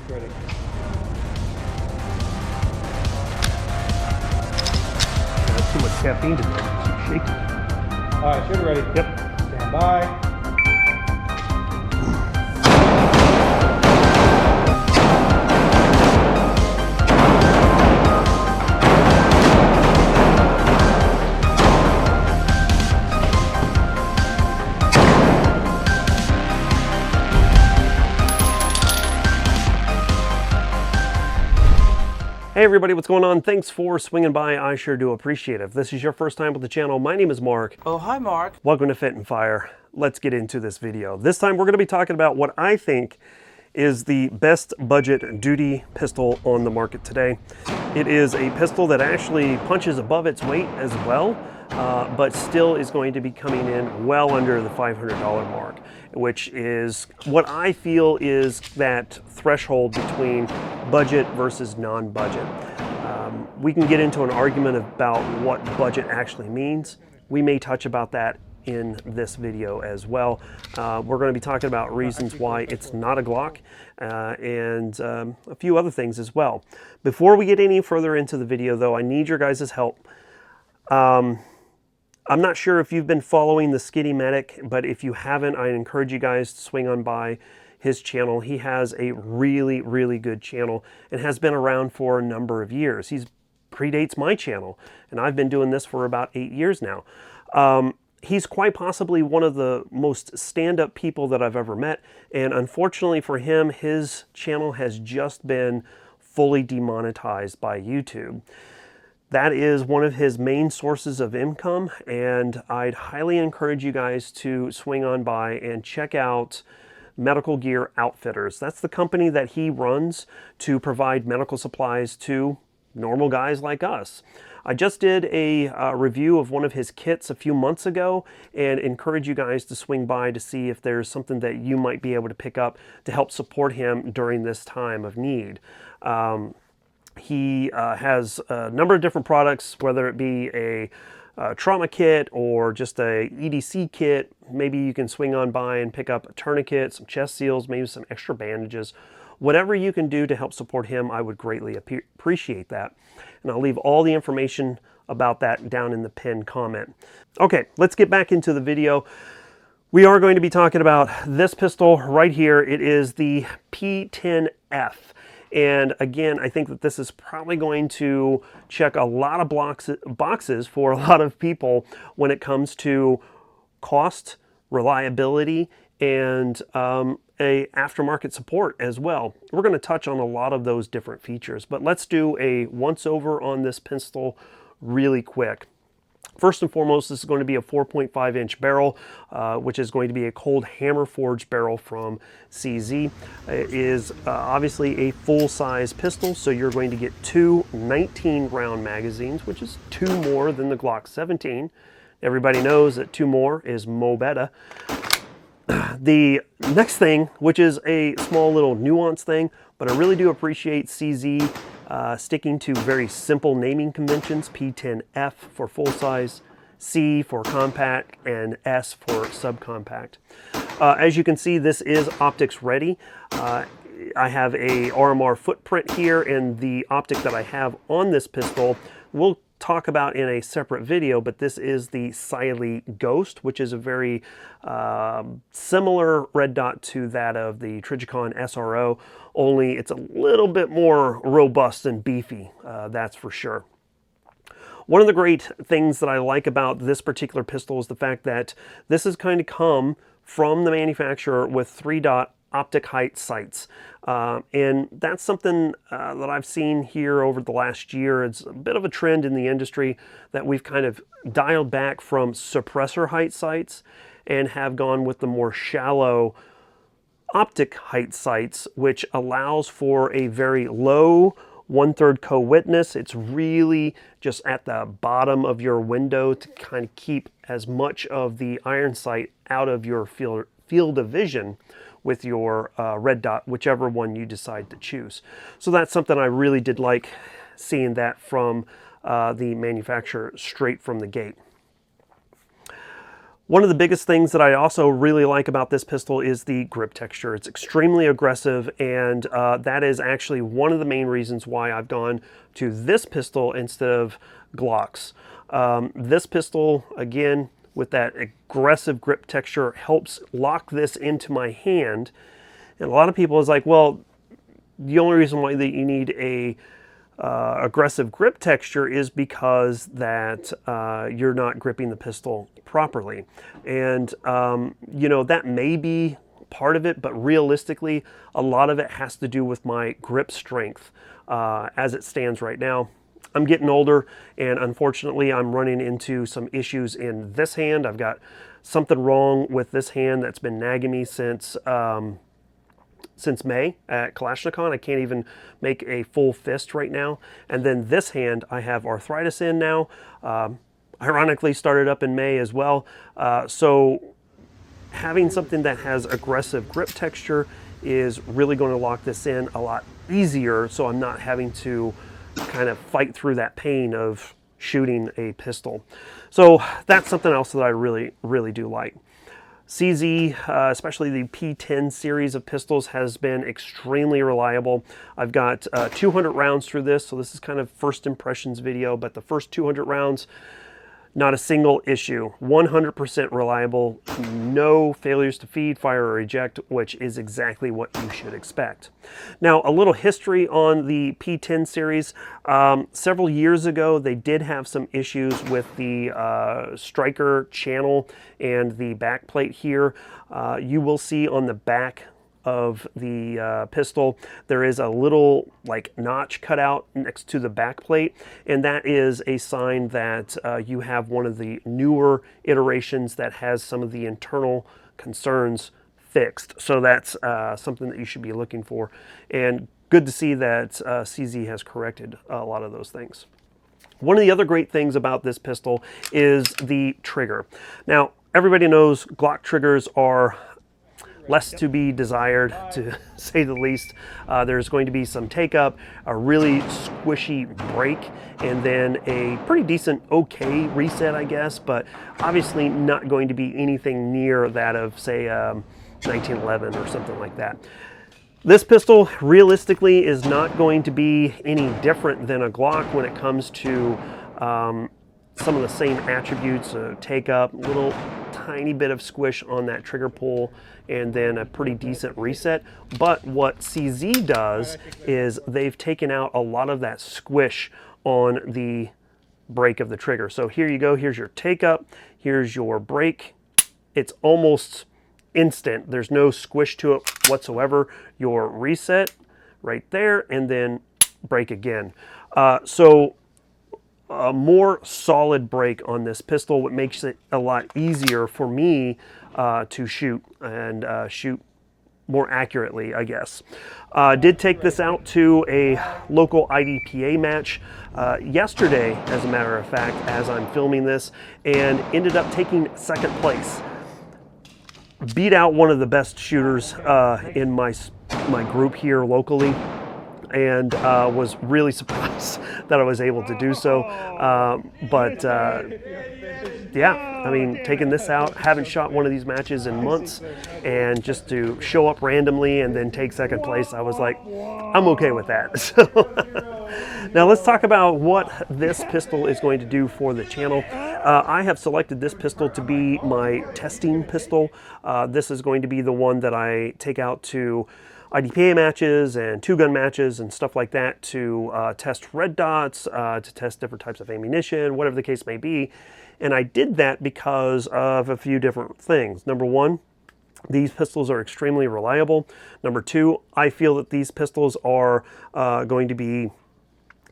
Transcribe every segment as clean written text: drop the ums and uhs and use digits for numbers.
Ready. That's too much caffeine to drink. It's shaky. All right, should be ready. Yep. Stand by. Hey everybody, what's going on? Thanks for swinging by. I sure do appreciate it. If this is your first time with the channel, my name is Mark. Oh, hi Mark. Welcome to Fit and Fire. Let's get into this video. This time we're going to be talking about what I think is the best budget duty pistol on the market today. It is a pistol that actually punches above its weight as well, but still is going to be coming in well under the $500 mark, which is what I feel is that threshold between budget versus non-budget. We can get into an argument about what budget actually means. We may touch about that in this video as well. We're going to be talking about reasons why it's not a Glock and a few other things as well. Before we get any further into the video though, I need your guys' help. I'm not sure if you've been following the Skitty Medic, but if you haven't, I encourage you guys to swing on by his channel. He has a really, really good channel and has been around for a number of years. He predates my channel, and I've been doing this for about 8 years now. He's quite possibly one of the most stand-up people that I've ever met, and unfortunately for him, his channel has just been fully demonetized by YouTube. That is one of his main sources of income, and I'd highly encourage you guys to swing on by and check out Medical Gear Outfitters. That's the company that he runs to provide medical supplies to normal guys like us. I just did a review of one of his kits a few months ago and encourage you guys to swing by to see if there's something that you might be able to pick up to help support him during this time of need. He has a number of different products, whether it be a trauma kit or just a EDC kit. Maybe you can swing on by and pick up a tourniquet, some chest seals, maybe some extra bandages. Whatever you can do to help support him, I would greatly appreciate that. And I'll leave all the information about that down in the pinned comment. Okay, let's get back into the video. We are going to be talking about this pistol right here. It is the P10F. And again, I think that this is probably going to check a lot of boxes for a lot of people when it comes to cost, reliability, and a aftermarket support as well. We're going to touch on a lot of those different features, but let's do a once over on this pistol really quick. First and foremost, this is going to be a 4.5 inch barrel, which is going to be a cold hammer forged barrel from CZ. It is obviously a full-size pistol, so you're going to get two 19 round magazines, which is 2 more than the Glock 17. Everybody knows that 2 more is mo better. The next thing, which is a small little nuance thing, but I really do appreciate CZ sticking to very simple naming conventions. P10F for full size, C for compact, and S for subcompact. As you can see, this is optics ready. I have a RMR footprint here, and the optic that I have on this pistol we'll talk about in a separate video, but this is the Siley Ghost, which is a very similar red dot to that of the Trijicon SRO, only it's a little bit more robust and beefy, that's for sure. One of the great things that I like about this particular pistol is the fact that this has kind of come from the manufacturer with 3-dot optic height sights. And that's something that I've seen here over the last year. It's a bit of a trend in the industry that we've kind of dialed back from suppressor height sights and have gone with the more shallow optic height sights, which allows for a very low 1/3 co-witness. It's really just at the bottom of your window to kind of keep as much of the iron sight out of your field of vision with your red dot, whichever one you decide to choose. So that's something I really did like, seeing that from the manufacturer straight from the gate. One of the biggest things that I also really like about this pistol is the grip texture. It's extremely aggressive, and that is actually one of the main reasons why I've gone to this pistol instead of Glocks. This pistol, again, with that aggressive grip texture, helps lock this into my hand. And a lot of people is like, well, the only reason why that you need a aggressive grip texture is because that you're not gripping the pistol properly. And you know, that may be part of it, but realistically, a lot of it has to do with my grip strength as it stands right now. I'm getting older, and unfortunately I'm running into some issues in this hand. I've got something wrong with this hand that's been nagging me since May at Kalashnikon. I can't even make a full fist right now. And then this hand I have arthritis in now. Ironically started up in May as well. So having something that has aggressive grip texture is really going to lock this in a lot easier, so I'm not having to kind of fight through that pain of shooting a pistol. So that's something else that I really do like. CZ, especially the P10 series of pistols, has been extremely reliable. I've got 200 rounds through this, so this is kind of first impressions video, but the first 200 rounds, not a single issue. 100% reliable, no failures to feed, fire, or eject, which is exactly what you should expect. Now, a little history on the P10 series. Several years ago, they did have some issues with the striker channel and the back plate here. You will see on the back of the pistol there is a little like notch cut out next to the back plate, and that is a sign that you have one of the newer iterations that has some of the internal concerns fixed. So that's something that you should be looking for, and good to see that CZ has corrected a lot of those things. One of the other great things about this pistol is the trigger. Now, everybody knows Glock triggers are less to be desired, to say the least. There's going to be some take up, a really squishy break, and then a pretty decent okay reset, I guess, but obviously not going to be anything near that of, say, 1911 or something like that. This pistol realistically is not going to be any different than a Glock when it comes to some of the same attributes, take up, little tiny bit of squish on that trigger pull, and then a pretty decent reset. But what CZ does is they've taken out a lot of that squish on the break of the trigger. So here you go, here's your take up, here's your break. It's almost instant. There's no squish to it whatsoever. Your reset right there, and then break again. So a more solid break on this pistol, what makes it a lot easier for me to shoot and shoot more accurately, I guess. Did take this out to a local IDPA match yesterday, as a matter of fact, as I'm filming this, and ended up taking second place. Beat out one of the best shooters in my group here locally, and was really surprised that I was able to do so. Yeah, I mean, taking this out, haven't shot one of these matches in months, and just to show up randomly and then take second place, I was like, I'm okay with that. So now let's talk about what this pistol is going to do for the channel. I have selected this pistol to be my testing pistol. This is going to be the one that I take out to IDPA matches and two-gun matches and stuff like that to test red dots, to test different types of ammunition, whatever the case may be. And I did that because of a few different things. Number one, these pistols are extremely reliable. Number two, I feel that these pistols are going to be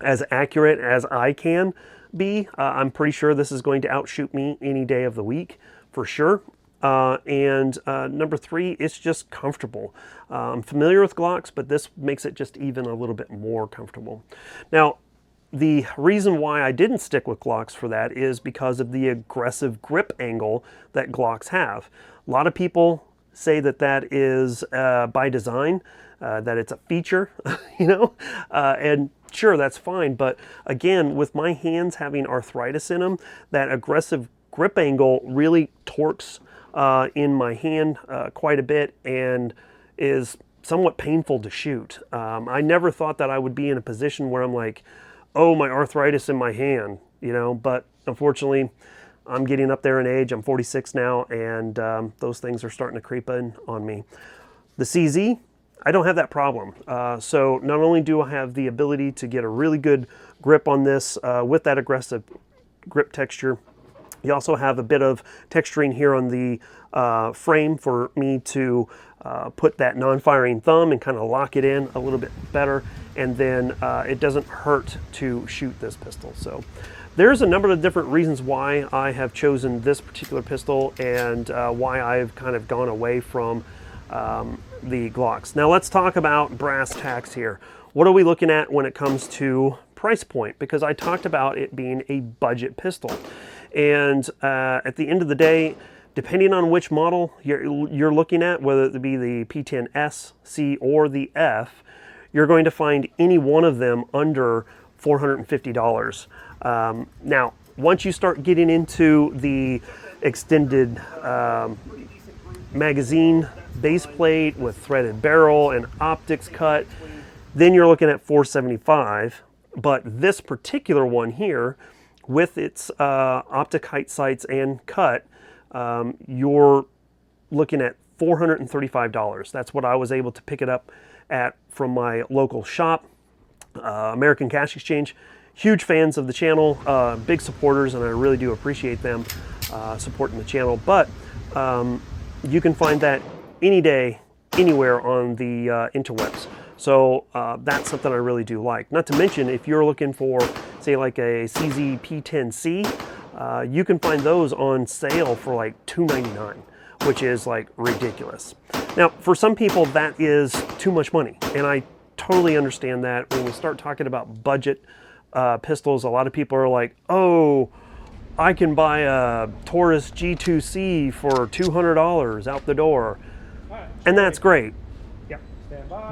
as accurate as I can be. I'm pretty sure this is going to outshoot me any day of the week, for sure. Number three, it's just comfortable. I'm familiar with Glocks, but this makes it just even a little bit more comfortable. Now, the reason why I didn't stick with Glocks for that is because of the aggressive grip angle that Glocks have. A lot of people say that that is by design, that it's a feature, you know, and sure, that's fine. But again, with my hands having arthritis in them, that aggressive grip angle really torques in my hand quite a bit and is somewhat painful to shoot. I never thought that I would be in a position where I'm like, oh, my arthritis in my hand, you know, but unfortunately I'm getting up there in age. I'm 46 now, and those things are starting to creep in on me. The CZ, I don't have that problem. So not only do I have the ability to get a really good grip on this with that aggressive grip texture, you also have a bit of texturing here on the frame for me to put that non-firing thumb and kind of lock it in a little bit better, and then it doesn't hurt to shoot this pistol. So there's a number of different reasons why I have chosen this particular pistol and why I've kind of gone away from the Glocks. Now let's talk about brass tacks here. What are we looking at when it comes to price point? Because I talked about it being a budget pistol. And at the end of the day, depending on which model you're looking at, whether it be the P10S, C, or the F, you're going to find any one of them under $450. Now, once you start getting into the extended magazine base plate with threaded barrel and optics cut, then you're looking at $475. But this particular one here, with its optic height sights and cut, you're looking at $435. That's what I was able to pick it up at from my local shop, American Cash Exchange. Huge fans of the channel, big supporters, and I really do appreciate them supporting the channel. But you can find that any day, anywhere on the interwebs. So that's something I really do like. Not to mention, if you're looking for, say, like a CZ P10C, you can find those on sale for like $299, which is like ridiculous. Now, for some people, that is too much money, and I totally understand that. When we start talking about budget pistols, a lot of people are like, oh, I can buy a Taurus G2C for $200 out the door, and that's great.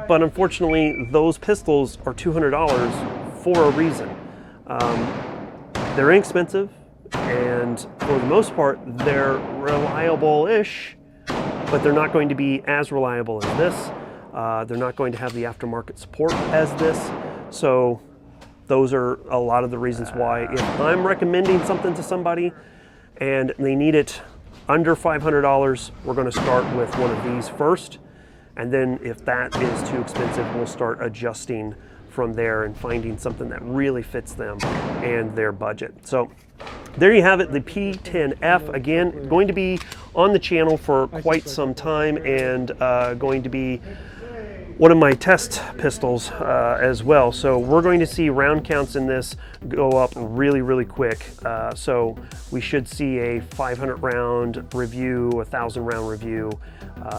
But unfortunately, those pistols are $200 for a reason. They're inexpensive, and for the most part, they're reliable-ish, but they're not going to be as reliable as this. They're not going to have the aftermarket support as this. So those are a lot of the reasons why, if I'm recommending something to somebody and they need it under $500, we're going to start with one of these first. And then if that is too expensive, we'll start adjusting from there and finding something that really fits them and their budget. So there you have it, the P10F. Again, going to be on the channel for quite some time, and going to be one of my test pistols as well. So we're going to see round counts in this go up really, really quick. So we should see a 500 round review, 1,000 round review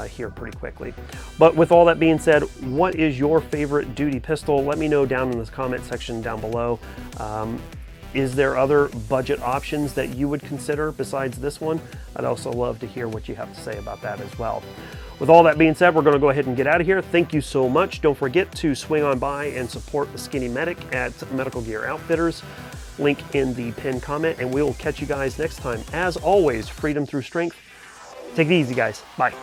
here pretty quickly. But with all that being said, what is your favorite duty pistol? Let me know down in the comment section down below. Is there other budget options that you would consider besides this one? I'd also love to hear what you have to say about that as well. With all that being said, we're going to go ahead and get out of here. Thank you so much. Don't forget to swing on by and support the Skinny Medic at Medical Gear Outfitters. Link in the pinned comment, and we will catch you guys next time. As always, freedom through strength. Take it easy, guys. Bye.